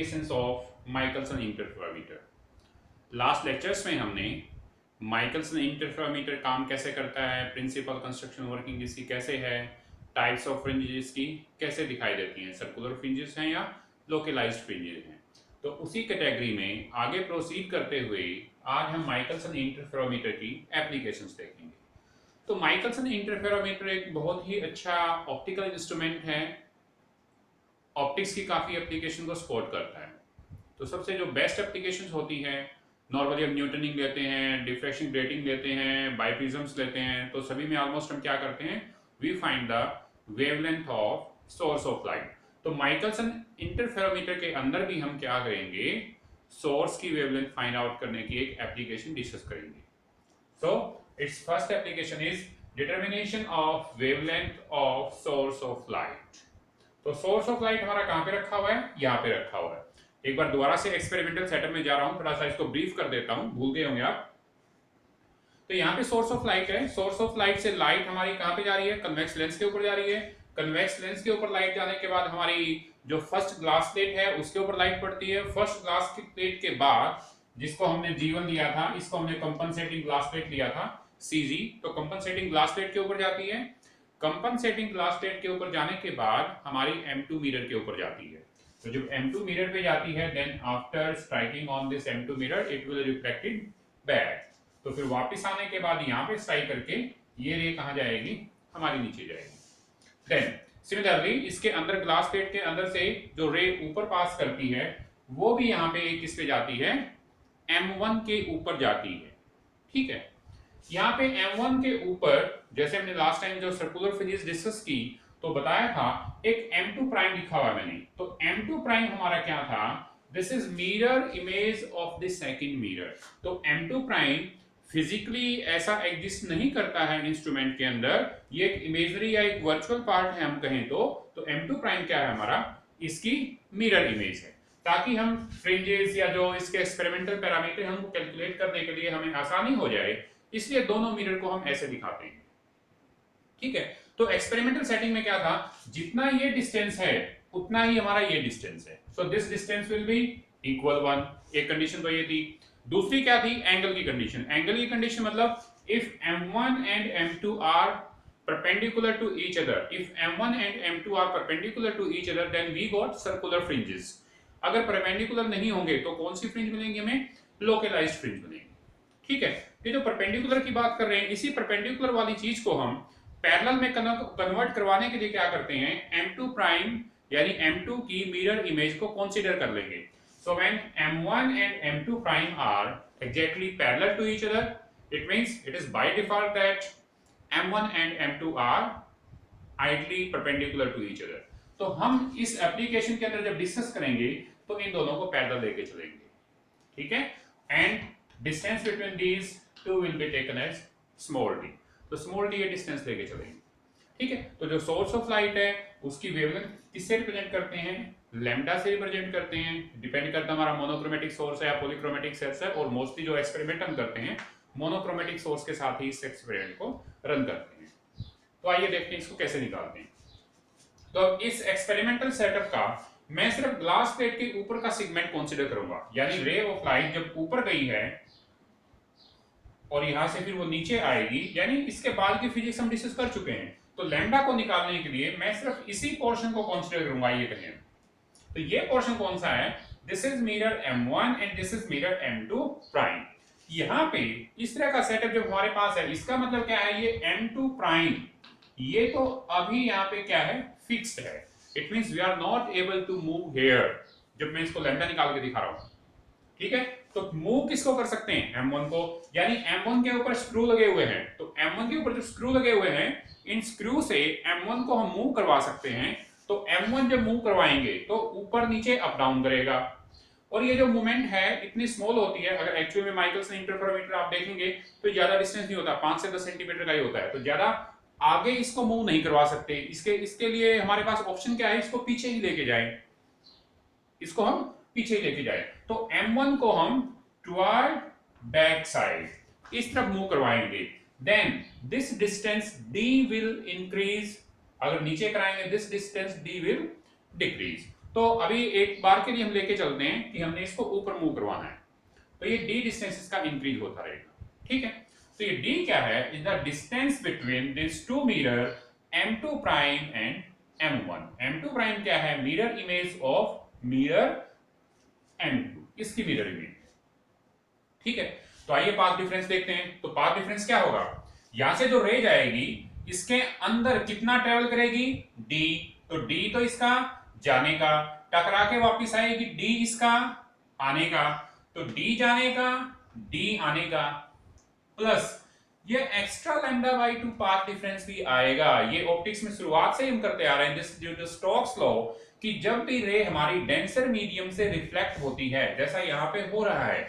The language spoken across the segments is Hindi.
Applications of Michelson interferometer. Last lectures में हमने माइकलसन इंटरफेरोमीटर काम कैसे करता है, प्रिंसिपल कंस्ट्रक्शन वर्किंग इसकी कैसे है, टाइप्स ऑफ फ्रिंजेस की कैसे दिखाई देती हैं, सर्कुलर फ्रिंजेस हैं या लोकलाइज्ड फ्रिंजेस हैं। तो उसी कैटेगरी में आगे प्रोसीड करते हुए आज हम माइकलसन इंटरफेरोमीटर की एप्लीकेशंस देखेंगे। तो माइकलसन इंटरफेरोमीटर एक बहुत ही अच्छा ऑप्टिकल इंस्ट्रूमेंट है, ऑप्टिक्स की काफ़ी एप्लीकेशन को सपोर्ट करता है। तो सबसे जो बेस्ट एप्लीकेशन होती है, नॉर्मली हम न्यूटनिंग लेते हैं, डिफ्रैक्शन ग्रेटिंग लेते हैं, बाइप्रिज्म्स लेते हैं, तो सभी में ऑलमोस्ट हम क्या करते हैं, we find the wavelength of source of light. तो माइकलसन इंटरफेरोमीटर के अंदर भी हम क्या करेंगे, सोर्स की वेवलेंथ फाइंड आउट करने की एक एप्लीकेशन डिस्कस करेंगे। So it's first application is determination of wavelength of source of light. तो सोर्स ऑफ लाइट हमारा कहां पे रखा हुआ है, यहां पे रखा हुआ है। एक बार दोबारा से एक्सपेरिमेंटल सेटअप में जा रहा हूं, थोड़ा सा इसको ब्रीफ कर देता हूं, भूल गए होंगे आप। तो यहाँ पे सोर्स ऑफ लाइट है, सोर्स ऑफ लाइट से लाइट हमारी कहां पे जा रही है, कन्वेक्स लेंस के ऊपर जा रही है। कन्वेक्स लेंस के ऊपर लाइट जाने के बाद हमारी जो फर्स्ट ग्लास प्लेट है उसके ऊपर लाइट पड़ती है। फर्स्ट ग्लास प्लेट के बाद जिसको हमने G1 लिया था, इसको हमने कंपनसेटिंग ग्लास प्लेट लिया था CG, तो कंपनसेटिंग ग्लास प्लेट के ऊपर जाती है। कंपनसेटिंग ग्लास प्लेट के ऊपर जाने के बाद हमारी M2 मिरर के ऊपर जाती है। तो जब M2 मिरर पे जाती है, then after striking on this M2 mirror it will reflected back. तो फिर वापस आने के बाद यहाँ पे स्ट्राइक करके ये रे कहाँ जाएगी, हमारी नीचे जाएगी। देन सिमिलरली इसके अंदर ग्लास प्लेट के अंदर से जो रे ऊपर पास करती है वो भी यहाँ पे किस पे जाती है, M1 के ऊपर जाती है। ठीक है, यहाँ पे M1 के ऊपर जैसे हमने लास्ट टाइम जो सर्कुलर फ्रिंजेस डिस्कस की तो बताया था एक M2 प्राइम लिखा हुआ है मैंने। तो M2 प्राइम हमारा क्या था, this is mirror image of the second mirror. तो M2 प्राइम फिजिकली ऐसा एग्जिस्ट नहीं करता है इंस्ट्रूमेंट के अंदर, ये एक इमेजरी या एक वर्चुअल पार्ट है हम कहें तो M2 प्राइम क्या है हमारा, इसकी मिरर इमेज है, ताकि हम फ्रिंजेस या जो इसके एक्सपेरिमेंटल पैरामीटर हम कैलकुलेट करने के लिए हमें आसानी हो जाए, इसलिए दोनों मिरर को हम ऐसे दिखाते हैं। ठीक है, तो एक्सपेरिमेंटल सेटिंग में क्या था, जितना ये डिस्टेंस है उतना ही हमारा ये डिस्टेंस है। So this distance will be equal 1। एक कंडीशन तो ये थी। दूसरी क्या थी, एंगल की कंडीशन। एंगल की कंडीशन मतलब if M1 and M2 are perpendicular to each other, if M1 and M2 are perpendicular to each other, then we got circular fringes. अगर परपेंडिकुलर नहीं होंगे तो कौन सी फ्रिंज मिलेंगी हमें, लोकलाइज्ड फ्रिंज मिलेंगी। ठीक है, ये जो परपेंडिकुलर की बात कर रहे हैं, इसी परपेंडिकुलर वाली चीज को हम पैरेलल में कन्वर्ट करवाने के लिए क्या करते हैं, M2 प्राइम यानी M2 की मिरर इमेज को कंसीडर कर लेंगे। So when M1 and M2 prime are exactly parallel to each other, it means it is by default that M1 and M2 are ideally perpendicular to each other. तो हम इस एप्लीकेशन के अंदर जब डिस्कस करेंगे तो इन दोनों को पैरेलल लेके चलेंगे। ठीक है, and distance between these two will be taken as small d। तो स्मॉल d ये डिस्टेंस लेके चलेंगे। ठीक है, तो जो सोर्स ऑफ लाइट है उसकी वेवलेंथ किससे रिप्रेजेंट करते हैं, लैम्डा से रिप्रेजेंट करते हैं। डिपेंड करता है हमारा मोनोक्रोमेटिक सोर्स है या पॉलीक्रोमेटिक सोर्स है, और मोस्टली जो एक्सपेरिमेंट हम करते हैं मोनोक्रोमेटिक सोर्स के साथ ही इस एक्सपेरिमेंट को रन करते हैं। तो आइए देखते हैं इसको कैसे निकालते हैं। तो इस एक्सपेरिमेंटल सेटअप का मैं सिर्फ ग्लास प्लेट के ऊपर का सेगमेंट कंसीडर करूंगा, यानी रे ऑफ लाइट जब ऊपर गई है और यहां से फिर वो नीचे आएगी, यानी इसके बाद की फिजिक्स हम डिस्कस कर चुके हैं। तो लैम्डा को निकालने के लिए मैं सिर्फ इसी पोर्शन को कंसीडर करूंगा। ये कहें तो ये पोर्शन कौन सा है, this is mirror M1 and this is mirror M2 prime. यहां पे इस तरह का सेटअप जब हमारे पास है, इसका मतलब क्या है, ये M2 प्राइम ये तो अभी यहाँ पे क्या है, फिक्स्ड है। It means we are not able to move here जब मैं इसको लैम्डा निकाल के दिखा रहा हूं। ठीक है, तो मूव किसको कर सकते हैं, M1 को, यानी M1 के ऊपर स्क्रू लगे हुए हैं। तो M1 के ऊपर जो स्क्रू लगे हुए हैं, इन स्क्रू से M1 को हम मूव करवा सकते हैं। तो M1 जब मूव करवाएंगे तो ऊपर नीचे अप डाउन करेगा, और ये जो मूवमेंट है इतनी स्मॉल होती है। अगर एक्चुअल में माइकलसन इंटरफेरोमीटर आप देखेंगे तो ज्यादा डिस्टेंस नहीं होता, 5 से 10 सेंटीमीटर का ही होता है, तो ज्यादा आगे इसको मूव नहीं करवा सकते। इसके लिए हमारे पास ऑप्शन क्या है, इसको पीछे ही लेके जाए, इसको हम पीछे ही लेके जाए। तो M1 को हम टुवर्ड बैक साइड इस तरफ मूव करवाएंगे, then this distance D will increase. अगर नीचे कराएंगे this distance D will decrease. तो अभी एक बार के लिए हम लेके चलते हैं कि हमने इसको ऊपर मूव करवाना है, तो ये d डिस्टेंस इसका इंक्रीज होता रहेगा, ठीक है। तो ये d क्या है, is the distance between this two mirror m2 prime and m1। m2 prime क्या है, mirror image of mirror m2, इसकी मिरर इमेज, ठीक है। तो आइए पाथ डिफरेंस देखते हैं। तो पाथ डिफरेंस क्या होगा, यहां से जो रे जाएगी इसके अंदर कितना ट्रेवल करेगी, d, तो d तो इसका जाने का, टकरा के वापस आएगी d इसका आने का, तो d जाने का d आने का, प्लस ये extra lambda by 2 path difference भी आएगा। ये ऑप्टिक्स में शुरुआत से ही हम करते आ रहे हैं, this due to Stokes law, कि जब भी रे हमारी डेंसर मीडियम से रिफ्लेक्ट होती है, जैसा यहां पे हो रहा है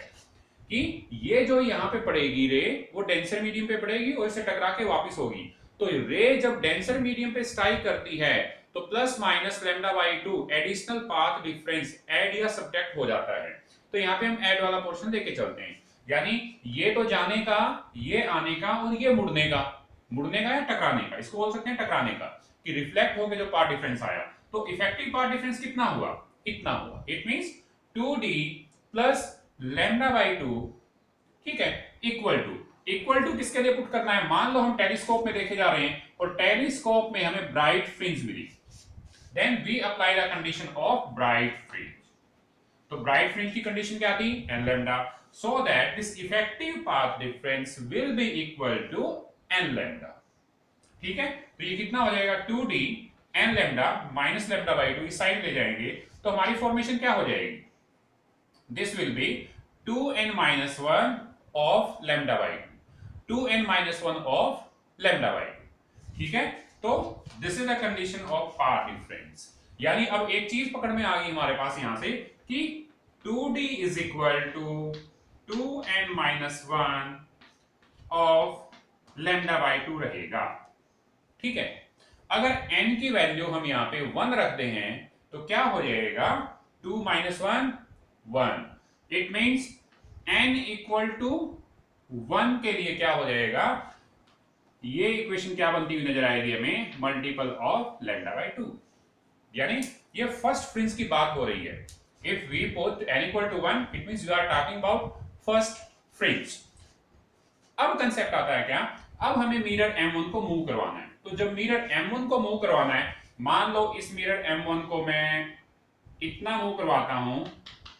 कि ये जो यहां पे पड़ेगी रे, वो डेंसर मीडियम पे पड़ेगी और इससे टकरा के वापस होगी। तो रे जब डेंसर मीडियम पे स्ट्राइक करती है तो plus minus lambda by 2 additional path difference add या सब्ट्रैक्ट हो जाता है। तो यहाँ पे हम ऐड वाला पोर्शन लेके चलते हैं, यानी ये तो जाने का, ये आने का और ये मुड़ने का, मुड़ने का या टकराने का, इसको बोल सकते हैं टकराने का, कि रिफ्लेक्ट होकर जो पाथ डिफरेंस आया। तो इफेक्टिव पाथ डिफरेंस कितना हुआ, इतना हुआ। It means 2d plus lambda by 2, ठीक है, इक्वल टू किसके लिए पुट करना है, मान लो हम टेलीस्कोप में देखे जा रहे हैं और टेलीस्कोप में हमें ब्राइट फ्रिंज मिली, then we apply the condition of bright fringe. तो ब्राइट फ्रिंज की कंडीशन क्या थी, n lambda, so that this effective path difference will be equal to n lambda, ठीक है। तो ये कितना हो जाएगा, 2d n lambda minus lambda by 2 इस साइड ले जाएंगे तो हमारी फॉर्मेशन क्या हो जाएगी, this will be 2n minus 1 of lambda by 2, 2n minus 1 of lambda by 2, ठीक है। तो this is the condition of path difference. यानी अब एक चीज पकड़ में आ गई हमारे पास यहां से कि 2d is equal to 2n minus 1 of lambda by 2 रहेगा, ठीक है। अगर n की वैल्यू हम यहां पे 1 रखते हैं तो क्या हो जाएगा, 2 minus 1 1, it means n equal to 1 के लिए क्या हो जाएगा, ये इक्वेशन क्या बनती हुई नजर आएगी हमें, मल्टीपल ऑफ लैम्डा बाई 2। यानी ये फर्स्ट फ्रिंज की बात हो रही है। If we put n equal to 1 it means you are talking about first fringe. अब कंसेप्ट आता है क्या, अब हमें मिरर m1 को मूव करवाना है। तो जब मिरर m1 को मूव करवाना है, मान लो इस मिरर m1 को मैं इतना मूव करवाता हूं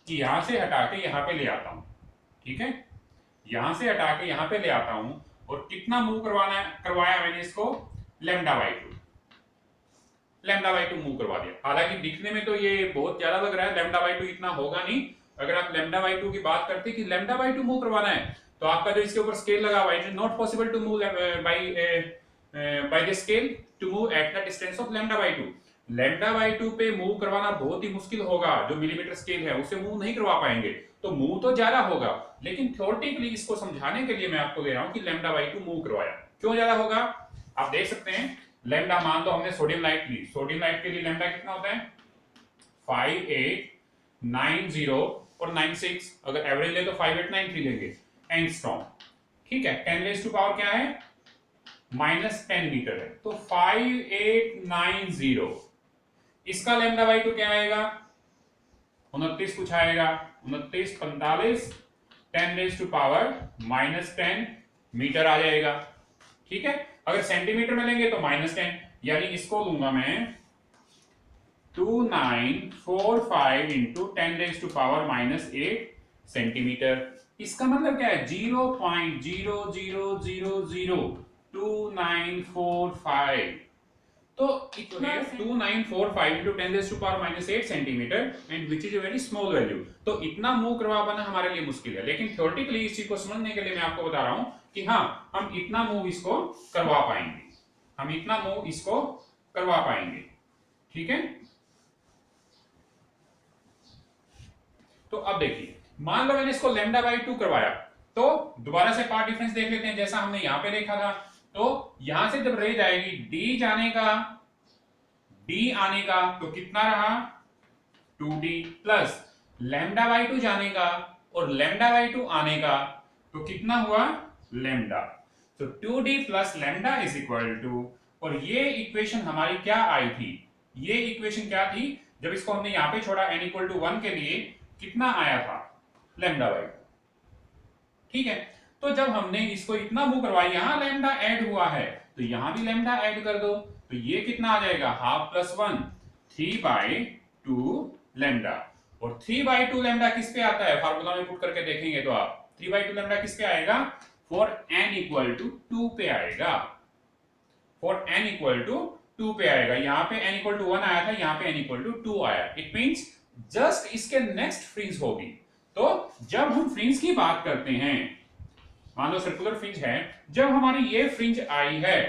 कि यहां से हटा के यहां पे ले आता हूं, ठीक है, यहां से हटा के यहां पे ले आता हूं, और कितना मूव करवाया मैंने इसको, lambda by 2, lambda by 2 move करवा दिया। हालांकि दिखने में तो ये बहुत ज्यादा लग रहा है, लैम्डा बाई 2 इतना होगा नहीं। अगर आप लैम्डा बाई 2 की बात करते कि लैम्डा बाई 2 मूव करवाना है, तो आपका जो इसके ऊपर स्केल लगा हुआ है, it is not possible to move by the scale to move at the distance of lambda by 2। Lambda by 2 पे मूव करवाना बहुत ही मुश्किल होगा, जो मिलीमीटर स्केल है उससे मूव नहीं करवा पाएंगे। तो मूव तो ज्यादा होगा, लेकिन थ्योरेटिकली इसको समझाने के लिए मैं आपको दे रहा हूं कि लैम्डा बाई 2 मूव करवाया। क्यों ज्यादा होगा, आप देख सकते हैं, लैम्डा मान लो हमने सोडियम लाइट ली, सोडियम लाइट के लिए लैम्डा कितना होता है, 5890 और 96, अगर एवरेज ले तो 5893 लेंगे एंगस्ट्रॉम, ठीक है। 10 रेज़ टू पावर क्या है, -10 मीटर है, तो 5890, इसका लैम्डा बाई 2 क्या आएगा, 29 कुछ आएगा, 29 45, 10 रेज़ टू पावर -10 मीटर आ जाएगा, ठीक है। अगर सेंटीमीटर में लेंगे तो -10, यानी इसको लूंगा मैं 2945 into 10 raise to power -8 centimetre. इसका मतलब क्या है, 0.0002945। तो इतना 2945 into 10 raise to power -8 centimetre, and which is a very small value. तो इतना मूव करवा पाना हमारे लिए मुश्किल है, लेकिन थ्योरेटिकली इस चीज को समझने के लिए मैं आपको बता रहा हूं कि हाँ, हम इतना मूव इसको करवा पाएंगे, हम इतना मूव इसको करवा पाएंगे, ठीक है। तो अब देखिए, मान लो मैंने इसको लैम्डा बाई 2 करवाया, तो दोबारा से पार्ट डिफरेंस देख लेते हैं, जैसा हमने यहां पे देखा था। तो यहां से जब रे जाएगी, d जाने का d आने का, तो कितना रहा, 2d प्लस लैम्डा बाई 2 जाने का और लैम्डा बाई 2 आने का, तो कितना हुआ, लैम्डा। तो 2d plus lambda is equal to, और ये इक्वेशन हमारी क्या आई थी, ये इक्वेशन क्या थी, जब इसको हमने यहाँ पे छोड़ा n इक्वल टू 1 के लिए कितना आया था, लैम्डा बाई 2। ठीक है, तो जब हमने इसको इतना मूव करवाया, यहाँ लैम्डा ऐड हुआ है तो यहाँ भी लैम्डा ऐड कर दो, तो ये कितना आ जाएगा, हाफ प्लस 1, 3/2 लैम्डा। और 3/2 लैम्डा किस पे आता है, फार्मूला में पुट करके देखेंगे तो आप 3/2 लैम्डा किस पे आएगा, फॉर n इक्वल टू 2 पे आएगा, फॉर n इक्वल टू 2 पे आएगा। यहाँ पे n इक्वल टू 1 आया था, यहाँ पे n इक्वल टू 2 आया। इट मींस जस्ट इसके नेक्स्ट फ्रिंज होगी। तो जब हम फ्रिंज की बात करते हैं, मान लो सर्कुलर फ्रिंज है, जब हमारी ये फ्रिंज आई है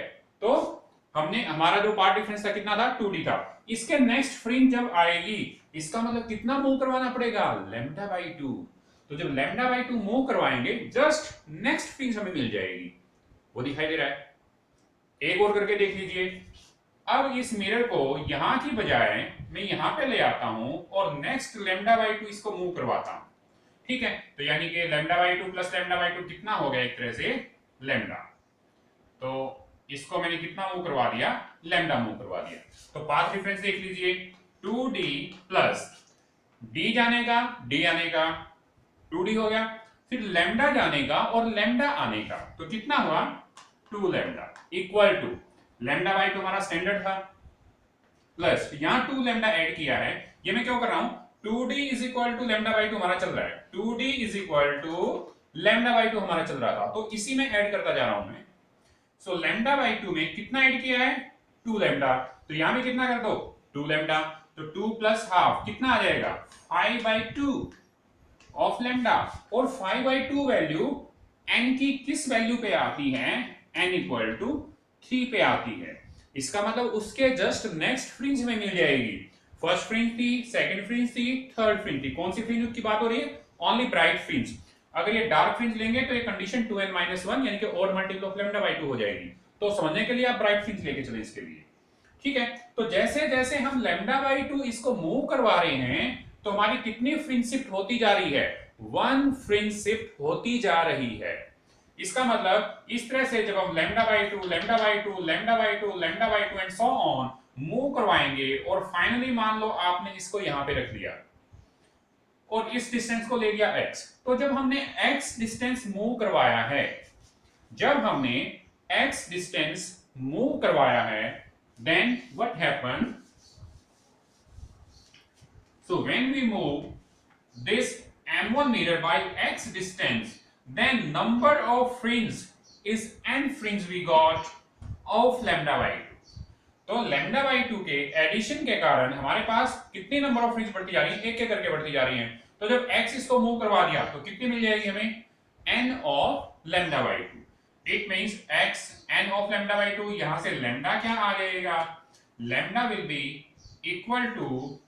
तो हमने, हमारा जो पार्ट डिफरेंस था कितना था, 2d था। इसके नेक्स्ट फ्रिंज जब आएगी, इसका मतलब कितना मूव करवाना पड़ेगा, लैम्डा बाई 2। तो जब लैम्डा बाई 2 मूव करवाएंगे, जस्ट नेक्स्ट फ्रिंज हमें मिल जाएगी, वो दिखाई दे रहा है। एक और करके देख लीजिए। अब इस मिरर को यहां की बजाय मैं यहां पे ले आता हूं और नेक्स्ट लैम्डा बाई 2 इसको मूव करवाता हूं। ठीक है, तो यानी कि lambda by 2 plus lambda by 2 कितना हो गया, एक तरह से लैम्डा। तो इसको मैंने कितना मूव करवा दिया, लैम्डा मूव करवा दिया। तो पाथ डिफरेंस देख लीजिए, 2d प्लस d जाने का, d आने का, 2d हो गया, फिर लैम्डा जाने का और लैम्डा आने का, तो कितना हुआ, 2 lambda equal to lambda by 2 हमारा स्टैंडर्ड था, प्लस यहां 2 लैम्डा ऐड किया है। ये मैं क्यों कर रहा हूं, 2d is equal to lambda by 2 हमारा चल रहा है, 2d is equal to lambda by 2 हमारा चल रहा था, तो इसी में ऐड करता जा रहा हूं मैं। सो लैम्डा बाई 2 में कितना ऐड किया है, 2 लैम्डा, तो यहां भी कितना कर दो, 2 लैम्डा, तो 2 प्लस हाफ कितना आ जाएगा, 5/2 ऑफ लैम्डा। और 5/2 वैल्यू n की किस वैल्यू पे आती है, n इक्वल टू 3 पे आती है। इसका मतलब उसके जस्ट नेक्स्ट फ्रिंज में मिल जाएगी। फर्स्ट फ्रिंज थी, सेकंड फ्रिंज थी, थर्ड फ्रिंज थी। कौन सी फ्रिंज की बात हो रही है, ओनली ब्राइट फ्रिंज। अगर ये डार्क फ्रिंज लेंगे तो ये कंडीशन 2n-1 यानी कि odd multiple of lambda by 2 हो जाएगी। तो समझने के लिए आप ब्राइट फ्रिंज लेके चले इसके लिए। ठीक है, तो जैसे जैसे हम लैम्डा बाई 2 इसको मूव करवा रहे हैं तो हमारी कितनी फ्रिंज शिफ्ट होती जा रही है, 1 फ्रिंज शिफ्ट होती जा रही है। इसका मतलब इस तरह से जब हम lambda by 2, lambda by 2, lambda by 2, lambda by 2 and so on move करवाएंगे और फाइनली मान लो आपने इसको यहां पे रख लिया और इस डिस्टेंस को ले लिया x। तो जब हमने x डिस्टेंस मूव करवाया है, जब हमने x डिस्टेंस मूव करवाया है, then what happen, so when we move this m1 mirror by x distance, then number of fringe is n fringe we got of lambda by 2। तो लैम्डा बाई 2 के एडिशन के कारण हमारे पास कितनी नंबर ऑफ फ्रिंज बढ़ती जा रही है, एक एक करके बढ़ती जा रही है। तो जब x इसको मूव करवा दिया तो कितनी मिल जाएगी हमें, n of lambda by 2। It means x n of lambda by 2, यहां से लैम्डा क्या आ जाएगा, lambda will be equal to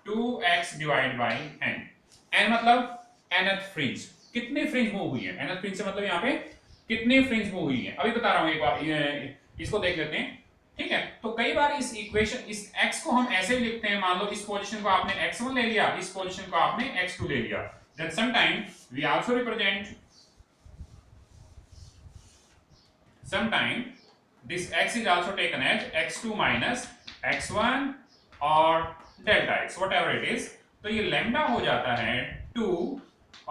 2x divide by n। n मतलब nth फ्रिंज, कितनी फ्रिंज मूव हुई है, nth फ्रिंज से मतलब यहाँ पे कितनी फ्रिंज मूव हुई है, अभी बता रहा हूं, एक बार इसको देख लेते हैं। ठीक है, तो कई बार इस इक्वेशन, इस x को हम ऐसे भी लिखते हैं, मान लो इस पोजीशन को आपने x1 ले लिया, इस पोजीशन को आपने x2 ले लिया, then sometime we also represent, sometime this x is also taken as x2 minus x1 और delta x, whatever it is। तो ये लैम्डा हो जाता है 2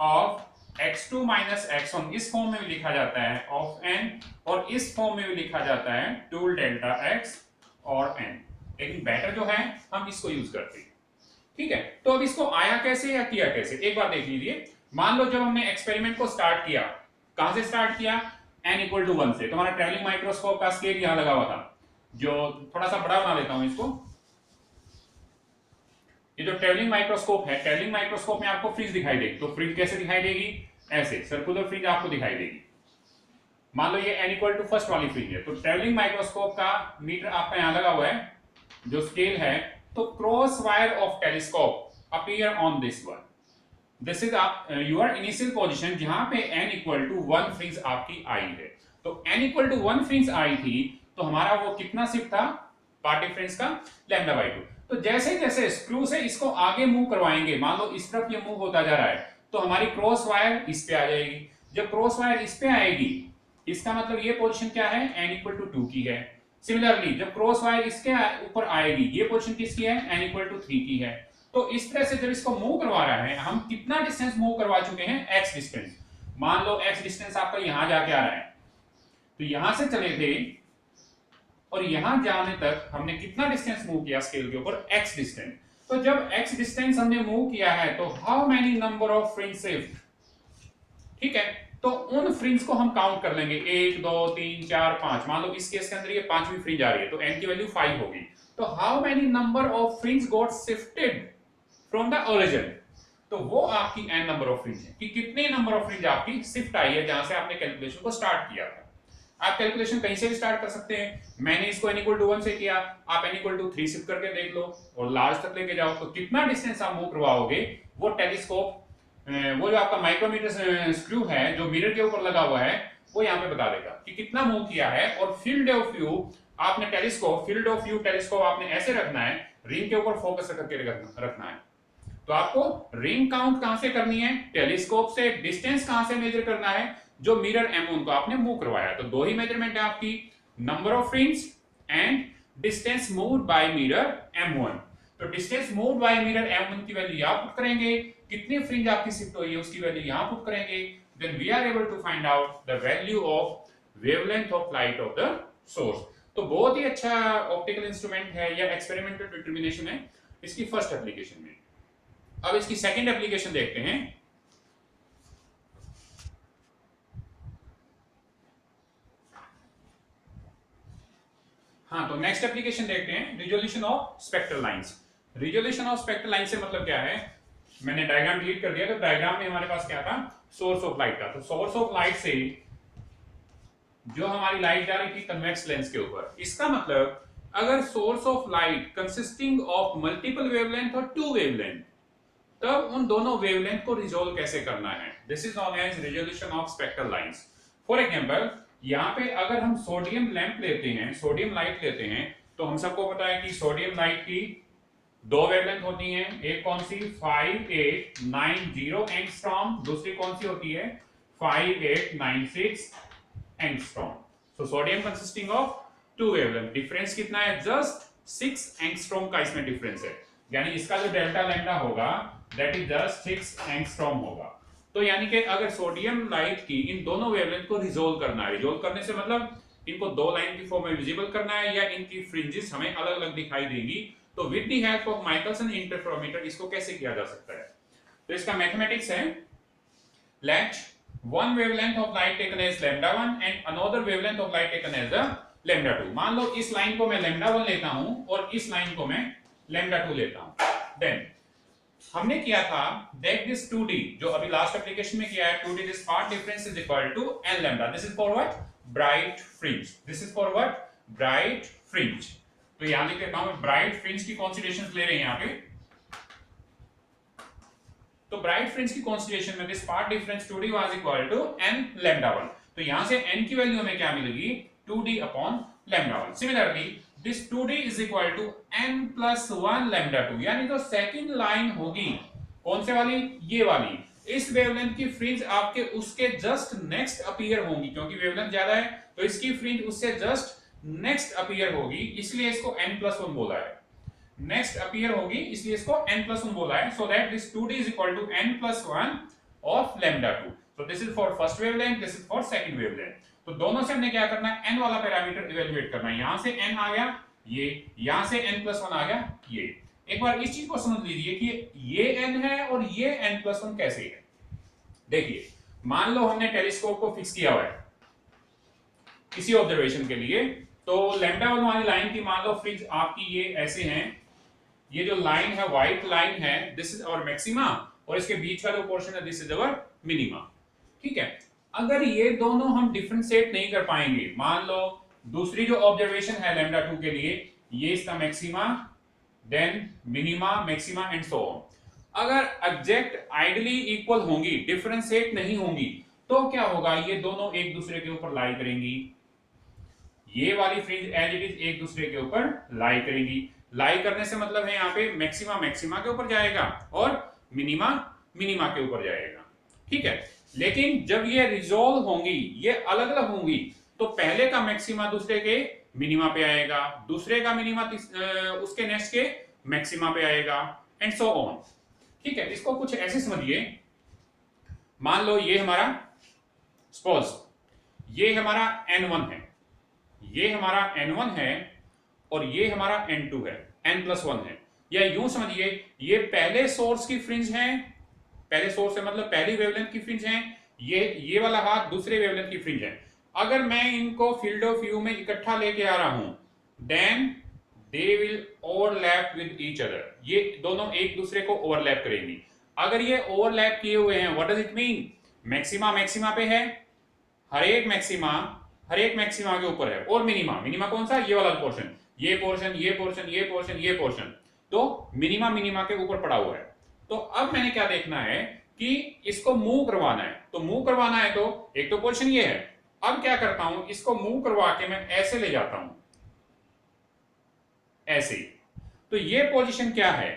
ऑफ x2 minus x1, इस फॉर्म में भी लिखा जाता है ऑफ n, और इस फॉर्म में भी लिखा जाता है 2 डेल्टा x और n, लेकिन बेटर जो है हम इसको यूज करते हैं। ठीक है, तो अब इसको आया कैसे या किया कैसे, एक बार देख लीजिए। मान लो जब हमने एक्सपेरिमेंट को स्टार्ट किया, कहां से स्टार्ट किया, n इक्वल टू 1 से। तो हमारा ट्रैवलिंग माइक्रोस्कोप का स्केल यहां लगा हुआ था, जो थोड़ा सा बड़ा बना लेता हूं इसको। ये जो ट्रैवलिंग माइक्रोस्कोप है, ट्रैवलिंग माइक्रोस्कोप में आपको फ्रिंज दिखाई देगी। तो फ्रिंज कैसे दिखाई देगी, ऐसे सर्कुलर फ्रिंज आपको दिखाई देगी। मान लो ये n इक्वल टू फर्स्ट वाली फ्रिंज है, तो ट्रैवलिंग माइक्रोस्कोप का मीटर आपका यहां लगा हुआ है, जो स्केल है। तो cross wire of telescope appear on this one, this is your initial position, जहां पे n इक्वल टू 1 फ्रिंज आपकी आई है। तो n इक्वल टू 1 फ्रिंज आई थी, तो हमारा वो कितना शिफ्ट था, पार्ट डिफरेंस का लैम्डा बाई 2। तो जैसे जैसे स्क्रू से इसको आगे मूव करवाएंगे, मान लो इस तरफ ये मूव होता जा रहा है, तो हमारी क्रॉस वायर इस पे आ जाएगी। जब क्रॉस वायर इस पे आएगी, इसका मतलब ये पोजीशन क्या है, n इक्वल टू 2 की है। सिमिलरली जब क्रॉस वायर इसके ऊपर आएगी, ये पोजीशन किसकी है, n इक्वल टू 3 की है। तो इस तरह से जब इसको मूव करवा रहा है, हम कितना डिस्टेंस मूव करवा चुके हैं, x डिस्टेंस। मान लो x डिस्टेंस आपका यहां जाके आ रहा है, तो यहां से चले थे और यहां जाने तक हमने कितना डिस्टेंस मूव किया स्केल के ऊपर, x डिस्टेंस। तो जब x डिस्टेंस हमने मूव किया है तो how many number of fringe shift, ठीक है, तो उन फ्रिंज को हम काउंट कर लेंगे, 1 2 3 4 5। मान लो इस केस के अंदर ये पांचवी फ्रिंज आ रही है तो n की वैल्यू 5 होगी। तो how many number of fringe got shifted from the origin, तो वो आपकी n नंबर ऑफ फ्रिंज है कि कितने नंबर ऑफ फ्रिंज आपकी शिफ्ट आई है जहां से आपने कैलकुलेशन को स्टार्ट किया था। आप कैलकुलेशन कहीं से भी स्टार्ट कर सकते हैं। मैंने इसको n = 1 से किया, आप n = 3 शिफ्ट करके देख लो और लास्ट तक लेके जाओ, तो कितना डिस्टेंस आप मूव करवाओगे वो टेलीस्कोप, वो जो आपका माइक्रोमीटर स्क्रू है जो मिरर के ऊपर लगा हुआ है वो यहाँ पे बता देगा कि कितना मूव किया है। और फील्ड ऑफ व्यू आपने telescope, field of view telescope आपने ऐसे रखना है, रिंग के ऊपर फोकस करके रखना है। तो आपको रिंग काउंट कहां से करनी है, टेलीस्कोप से। डिस्टेंस कहां से मेजर करना है, जो मिरर M1 को आपने मूव करवाया। तो दो ही मेजरमेंट है आपकी, number of fringe and distance moved by mirror M1। तो distance moved by mirror M1 की वैल्यू यहां पुट करेंगे, कितनी फ्रिंज आपकी शिफ्ट हुई है उसकी वैल्यू यहां पुट करेंगे, then we are able to find out the value of wavelength of light of the source. तो बहुत ही अच्छा ऑप्टिकल इंस्ट्रूमेंट है या एक्सपेरिमेंटल डिटरमिनेशन है इसकी फर्स्ट एप्लीकेशन में। अब इसकी सेकंड एप्लीकेशन देखते हैं। हाँ, तो नेक्स्ट एप्लीकेशन देखते हैं, resolution of spectral lines. Resolution of spectral line से मतलब क्या है, मैंने डायग्राम डिलीट कर दिया, तो डायग्राम में हमारे पास क्या था, सोर्स ऑफ लाइट था। तो सोर्स ऑफ लाइट से जो हमारी लाइट जा रही थी कन्वेक्स लेंस के ऊपर, इसका मतलब अगर source of light consisting of multiple wavelength और 2 वेवलेंथ, तब उन दोनों वेवलेंथ को रिजोल्व कैसे करना है, this is known as resolution of spectral lines. For example यहाँ पे अगर हम सोडियम लैंप लेते हैं, सोडियम लाइट लेते हैं, तो हम सबको पता है कि सोडियम लाइट की 2 वेवलेंथ होती हैं, एक कौन सी 5890 एंगस्ट्रॉम, दूसरी कौन सी होती है 5896 angstrom. So sodium consisting of 2 wavelength, difference कितना है, जस्ट 6 एंगस्ट्रॉम का इसमें डिफरेंस है, यानी इसका जो डेल्टा लैम्डा होगा दैट इज जस्ट 6 एंगस्ट्रॉम होगा। तो यानी कि अगर सोडियम लाइट की इन दोनों वेवलेंथ को रिजोल्व करना है, रिजोल्व करने से मतलब इनको 2 लाइन की फॉर्म में विजिबल करना है या इनकी फ्रिंजेस हमें अलग अलग दिखाई देंगी, तो with the help of Michelson interferometer इसको कैसे किया जा सकता है। तो इसका मैथमेटिक्स है, late one wavelength of light taken as lambda1 and another wavelength of light taken as the lambda2। मान लो इस लाइन को मैं lambda1 लेता हूं और इस लाइन को मैं lambda2 लेता हूं। देन हमने किया था that this 2D जो अभी लास्ट एप्लीकेशन में किया है, 2D this part difference is equal to n lambda, this is for what, bright fringe, this is for what, bright fringe। तो यहां लिख लेता हूं, bright fringe की कॉन्सिडरेशंस ले रहे हैं यहां पे। तो ब्राइट फ्रिंज की कॉन्सिडरेशन में this part difference 2D was equal to n lambda1। तो यहां से n की वैल्यू हमें क्या मिलेगी, 2D upon lambda1। Similarly this 2D is equal to n plus 1 lambda2, यानी जो सेकंड लाइन होगी कौन से वाली, ये वाली, इस वेवलेंथ की फ्रिंज आपके उसके जस्ट नेक्स्ट अपीयर होंगी, क्योंकि वेवलेंथ ज्यादा है तो इसकी फ्रिंज उससे जस्ट नेक्स्ट अपीयर होगी, इसलिए इसको n प्लस 1 बोला है। नेक्स्ट अपीयर होगी इसलिए इसको n प्लस 1 बोला है। So that this 2D is equal to n plus 1 of lambda2। So this is for first wavelength, this is for second wavelength. तो दोनों से हमने क्या करना है, n वाला पैरामीटर इवैल्यूएट करना है। यहां से n आ गया ये, यहां से n प्लस 1 आ गया ये। एक बार इस चीज को समझ लीजिए कि ये n है और ये n प्लस 1 कैसे है। देखिए मान लो हमने टेलीस्कोप को फिक्स किया हुआ है किसी ऑब्जर्वेशन के लिए, तो lambda1 वाली लाइन की मान लो फ्रिंज आपकी ये ऐसे हैं, ये जो लाइन है व्हाइट लाइन है, दिस इज आवर मैक्सिमा और इसके बीच का जो पोर्शन है दिस इज आवर मिनिमा। ठीक है, अगर ये दोनों हम डिफरेंशिएट नहीं कर पाएंगे, मान लो दूसरी जो ऑब्जर्वेशन है lambda2 के लिए, ये इसका maxima, then minima, maxima and so on, अगर एग्जैक्ट आइडली इक्वल होंगी, डिफरेंशिएट नहीं होंगी, तो क्या होगा, ये दोनों एक दूसरे के ऊपर लाई करेंगी, ये वाली फ्रिंज एज इट इज एक दूसरे के ऊपर लाई करेंगी। लाई करने से मतलब है यहाँ पे मैक्सिमा मैक्सिमा के ऊपर जाएगा और मिनिमा मिनिमा के ऊपर जाएगा। ठीक है, लेकिन जब ये रिजोल्व होंगी, ये अलग अलग होंगी, तो पहले का मैक्सिमा दूसरे के मिनिमा पे आएगा, दूसरे का मिनिमा उसके नेक्स्ट के मैक्सिमा पे आएगा, एंड सो ऑन। ठीक है, इसको कुछ ऐसे समझिए, मान लो ये हमारा सपोज ये हमारा n1 है, ये हमारा n1 है और ये हमारा n2 है, n+1 है। या यूं समझिए ये पहले सोर्स की फ्रिंज है, पहले सोर्स है मतलब पहली वेवलेंथ की फ्रिंज है, ये वाला हाथ दूसरे वेवलेंथ की फ्रिंज है। अगर मैं इनको फील्ड ऑफ व्यू में इकट्ठा लेके आ रहा हूं, then they will overlap with each other, ये दोनों एक दूसरे को ओवरलैप करेंगी। अगर ये ओवरलैप किए हुए हैं, what does it mean, maxima maxima पे है, हर एक मैक्सिमा के ऊपर है, और मिनिमा, मिनिमा कौन सा, ये वाला पोर्शन, ये पोर्शन, ये पोर्शन, ये पोर्शन, ये पोर्शन, तो मिनिमा मिनिमा के ऊपर पड़ा हुआ है। तो अब मैंने क्या देखना है कि इसको मूव करवाना है, तो मूव करवाना है तो एक तो पोर्शन ये है, अब क्या करता हूं, इसको मूव करवा के मैं ऐसे ले जाता हूं, ऐसे। तो ये पोजीशन क्या है,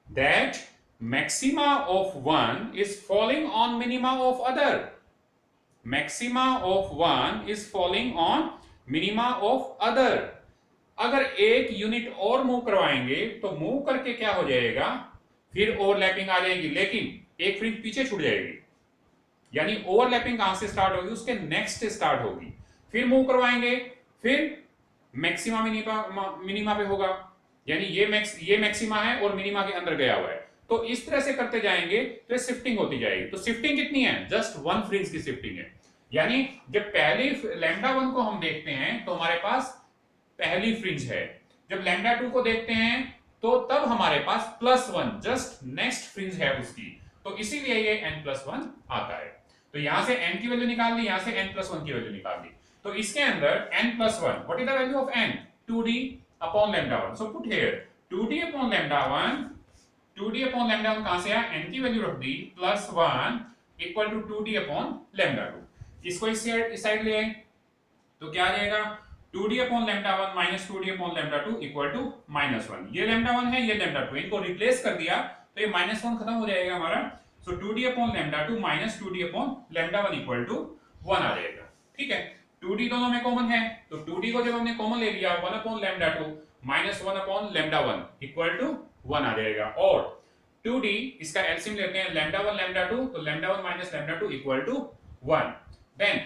that maxima of one is following on minima of other, maxima of one is following on minima of other. अगर एक यूनिट और मूव करवाएंगे तो मूव करके क्या हो जाएगा, फिर ओवरलैपिंग आ जाएगी, लेकिन एक फ्रिंज पीछे छूट जाएगी, यानी ओवरलैपिंग कहां से स्टार्ट होगी, उसके नेक्स्ट स्टार्ट होगी। फिर मूव करवाएंगे, फिर मैक्सिमा मिनिमा पे होगा, यानी ये मैक्सिमा है और मिनिमा के अंदर गया हुआ है। तो इस तरह से करते जाएंगे तो शिफ्टिंग होती जाएगी। तो शिफ्टिंग कितनी है, जस्ट वन फ्रिंज की शिफ्टिंग है। यानी जब पहली λ1 को हम देखते हैं तो हमारे पास पहली फ्रिंज है, जब λ2 को देखते हैं तो तब हमारे पास +1 जस्ट नेक्स्ट फ्रिंज है उसकी, तो इसीलिए ये n+1 आता है। तो यहां से n की वैल्यू निकाल ली, यहां से n+1 की वैल्यू निकाल ली। तो इसके अंदर n+1, what is the value of n, 2d upon λ1। So put here 2d upon λ1, 2d upon λ1 कहां से आया, n की वैल्यू रख दी, +1 इक्वल टू 2d अपॉन λ2। इसको इस साइड ले आए तो क्या आ जाएगा, 2d upon λ1 minus 2d upon λ2 equal to -1। ये λ1 है, ये λ2, इनको रिप्लेस कर दिया तो ये -1 खत्म हो जाएगा हमारा। So 2d upon λ2 minus 2d upon λ1 equal to 1 आ जाएगा। ठीक है, 2d दोनों में कॉमन है, तो 2d को जब हमने कॉमन ले लिया, 1 upon λ2 minus 1 upon λ1 equal to 1 आ जाएगा। और 2d इसका एलसीएम लेते हैं, λ1 λ2, तो λ1 माइनस λ2 इक्वल टू 1। देन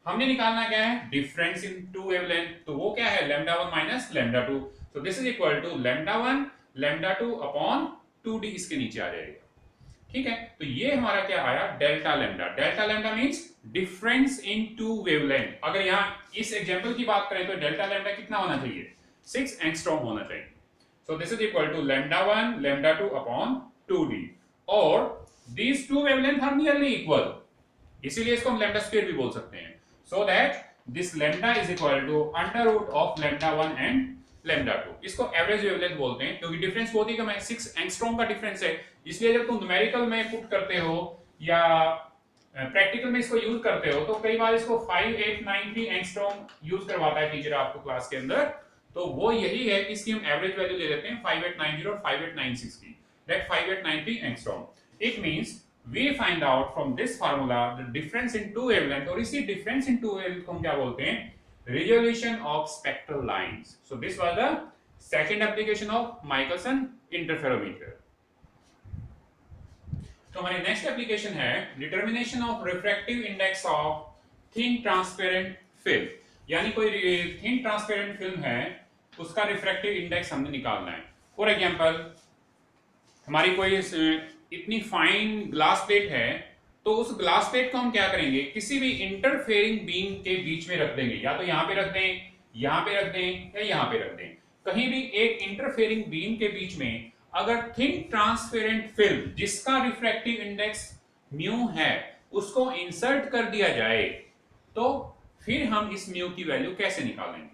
हमने निकालना क्या है, डिफरेंस इन टू वेवलेंथ, तो वो क्या है, λ1 minus λ2, so this is equal to λ1 λ2 upon 2d, इसके नीचे आ जाएगा। ठीक है, तो ये हमारा क्या आया, delta lambda. Delta lambda means difference in two wavelength. अगर यहाँ इस एग्जांपल की बात करें तो डेल्टा लैम्डा कितना होना चाहिए, 6 एंगस्ट्रॉम होना चाहिए। So this is equal to λ1 λ2 upon 2d, और these two wavelength are nearly equal, इसीलिए इसको हम लैम्डा स्क्वायर भी बोल सकते हैं। So that this lambda is equal to under root of λ1 and λ2। इसको एवरेज वेवलेंथ बोलते हैं क्योंकि डिफरेंस बहुत ही कम है, 6 एंगस्ट्रॉम का डिफरेंस है। इसलिए जब तुम न्यूमेरिकल में पुट करते हो या प्रैक्टिकल में इसको यूज करते हो तो कई बार इसको 5893 एंगस्ट्रॉम यूज करवाता है टीचर आपको क्लास के अंदर, तो वो यही है कि इसकी हम एवरेज वैल्यू ले लेते हैं 5890 और 5896 की, that 5893 angstrom. It means we find out from this formula the difference in two wavelength, और इसी difference in two wavelength को हम क्या बोलते हैं, resolution of spectral lines. So this was the second application of Michelson interferometer. तो हमारी नेक्स्ट एप्लीकेशन है determination of refractive index of thin transparent film, यानी कोई थिन ट्रांसपेरेंट फिल्म है उसका रिफ्रैक्टिव इंडेक्स हमने निकालना है। फॉर एग्जांपल हमारी कोई इतनी फाइन ग्लास प्लेट है, तो उस ग्लास प्लेट को हम क्या करेंगे, किसी भी इंटरफेयरिंग बीम के बीच में रख देंगे, या तो यहां पे रख दें, यहां पे रख दें, या यहां पे रख दें, कहीं भी एक इंटरफेयरिंग बीम के बीच में अगर थिन ट्रांसपेरेंट फिल्म जिसका रिफ्रैक्टिव इंडेक्स म्यू है उसको इंसर्ट कर दिया जाए, तो फिर हम इस म्यू की वैल्यू कैसे निकालेंगे।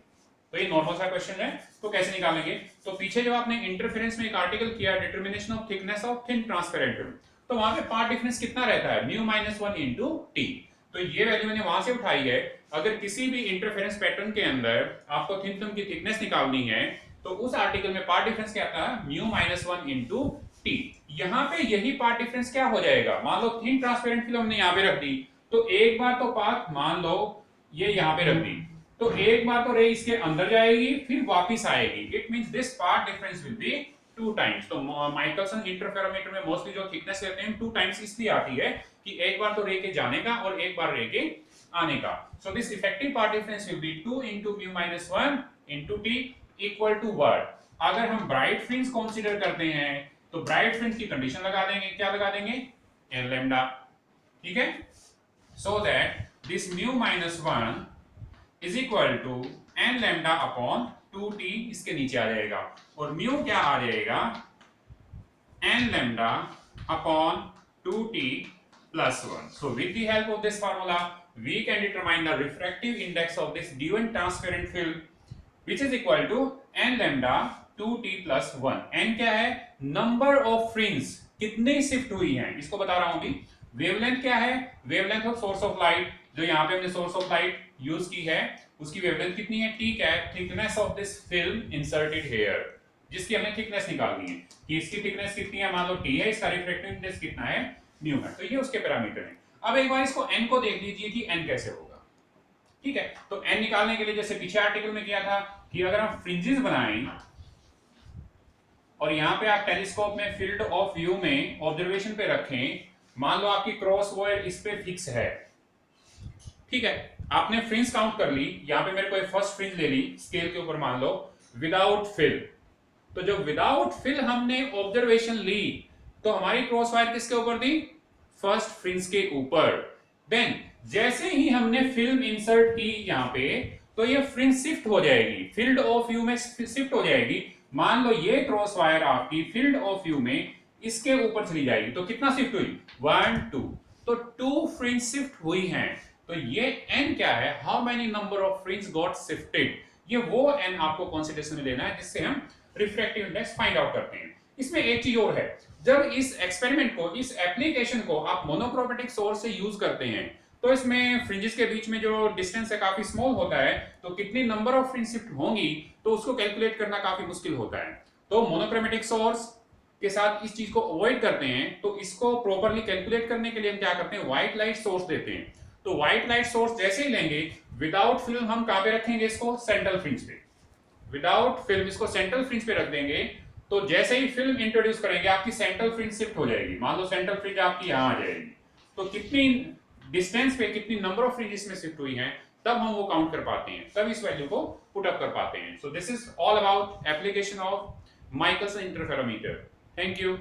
तो ये नॉर्मल सा क्वेश्चन है, तो कैसे निकालेंगे, तो पीछे जब आपने इंटरफेरेंस में एक आर्टिकल किया determination of thickness of thin transparent film, तो वहां पे पार्ट डिफरेंस कितना रहता है, म्यू -1 इनटू टी। तो ये वैल्यू मैंने वहां से उठाई है। अगर किसी भी इंटरफेरेंस पैटर्न के अंदर आपको थिन फिल्म की थिकनेस निकालनी है तो उस आर्टिकल में पार्ट डिफरेंस क्या आता है, म्यू -1 इनटू टी। यहां पे यही पार्ट डिफरेंस क्या हो जाएगा, मान लो थिन ट्रांसपेरेंट फिल्म हमने यहां पे रख दी, तो एक बार तो पाथ मान लो ये यहां पे रख दी, तो एक बार तो रे इसके अंदर जाएगी फिर वापस आएगी, it means this part difference will B 2 times. तो माइकलसन इंटरफेरोमीटर में मोस्टली जो थिकनेस लेते हैं 2 टाइम्स इसलिए आती है कि एक बार तो रे के जाने का और एक बार रे के आने का। So this effective path difference will B 2 into mu minus 1 into t equal to what? अगर हम ब्राइट फ्रिंज कंसीडर करते हैं तो ब्राइट फ्रिंज की कंडीशन लगा देंगे, क्या लगा देंगे? n लैम्डा, ठीक है? So that this mu minus 1 is equal to n lambda upon 2t, इसके नीचे आ जाएगा, और mu क्या आ जाएगा? n lambda upon 2t plus 1. So with the help of this formula we can determine the refractive index of this Dehn transparent film, which is equal to n lambda 2t plus 1. n क्या है? नंबर ऑफ फ्रिंज, कितनी शिफ्ट हुई हैं, इसको बता रहा हूं अभी। वेवलेंथ क्या है? Wavelength of source of light, जो यहाँ पे हमने सोर्स ऑफ लाइट यूज की है उसकी वेवलेंथ कितनी है? ठीक है, thickness of this film inserted here, जिसकी हमने थिकनेस निकालनी है कि इसकी थिकनेस कितनी है, मान लो t है, इसका रिफ्रैक्टिव इंडेक्स कितना है? न्यू है। तो ये उसके पैरामीटर हैं। अब एक बार इसको n को देख लीजिए कि n कैसे होगा, ठीक है? तो n निकालने के लिए जैसे पीछे आर्टिकल में किया था कि अगर हम फ्रिंजेस बनाएं और यहाँ पे आप टेलीस्कोप में फील्ड ऑफ व्यू में ऑब्जर्वेशन पे रखें, मान लो आपकी क्रॉस वायर इस पे फिक्स है, ठीक है? आपने फ्रिंज काउंट कर ली, यहाँ पे मेरे को एक फर्स्ट फ्रिंज ले ली स्केल के ऊपर, मान लो विदाउट फिल। तो जो विदाउट फिल हमने ऑब्जर्वेशन ली तो हमारी क्रॉस वायर किसके ऊपर थी? फर्स्ट फ्रिंज के ऊपर। देन जैसे ही हमने फिल्म इंसर्ट की यहाँ पे तो ये फ्रिंज शिफ्ट हो जाएगी, फील्ड ऑफ व्यू में शिफ्ट हो जाएगी। मान लो ये क्रॉस वायर आपकी फील्ड ऑफ व्यू में इसके ऊपर चली जाएगी, तो कितना शिफ्ट हुई? 1 2, तो 2 फ्रिंज शिफ्ट हुई हैं। तो ये n क्या है? How many number of fringe got shifted, ये वो n आपको कंसीडरेशन में लेना है जिससे हम रिफ्रैक्टिव इंडेक्स फाइंड आउट करते हैं। इसमें एक चीज और है, जब इस एक्सपेरिमेंट को, इस एप्लीकेशन को आप मोनोक्रोमेटिक सोर्स से यूज करते हैं तो इसमें फ्रिंजेस के बीच में जो डिस्टेंस है काफी स्मॉल होता है, तो कितनी नंबर ऑफ फ्रिंज शिफ्ट होंगी तो उसको कैलकुलेट करना काफी मुश्किल होता है। तो मोनोक्रोमेटिक सोर्स के साथ इस चीज को अवॉइड करते हैं, तो इसको प्रॉपर्ली कैलकुलेट करने के लिए हम क्या करते हैं? व्हाइट लाइट सोर्स देते हैं। तो व्हाइट लाइट सोर्स जैसे ही लेंगे, विदाउट फिल्म हम कहां पे रखेंगे? इसको सेंट्रल फ्रिंज पे। विदाउट फिल्म इसको सेंट्रल फ्रिंज पे रख देंगे, तो जैसे ही फिल्म इंट्रोड्यूस करेंगे आपकी सेंट्रल फ्रिंज शिफ्ट हो जाएगी। मान लो सेंट्रल फ्रिंज आपकी यहां आ जाएगी, तो कितनी डिस्टेंस पे कितनी नंबर ऑफ फ्रिंजेस में शिफ्ट हुई हैं, तब हम वो काउंट कर पाते हैं, तब इस वैल्यू को पुट अप कर पाते हैं। सो this is all about application of Michelson interferometer. Thank you.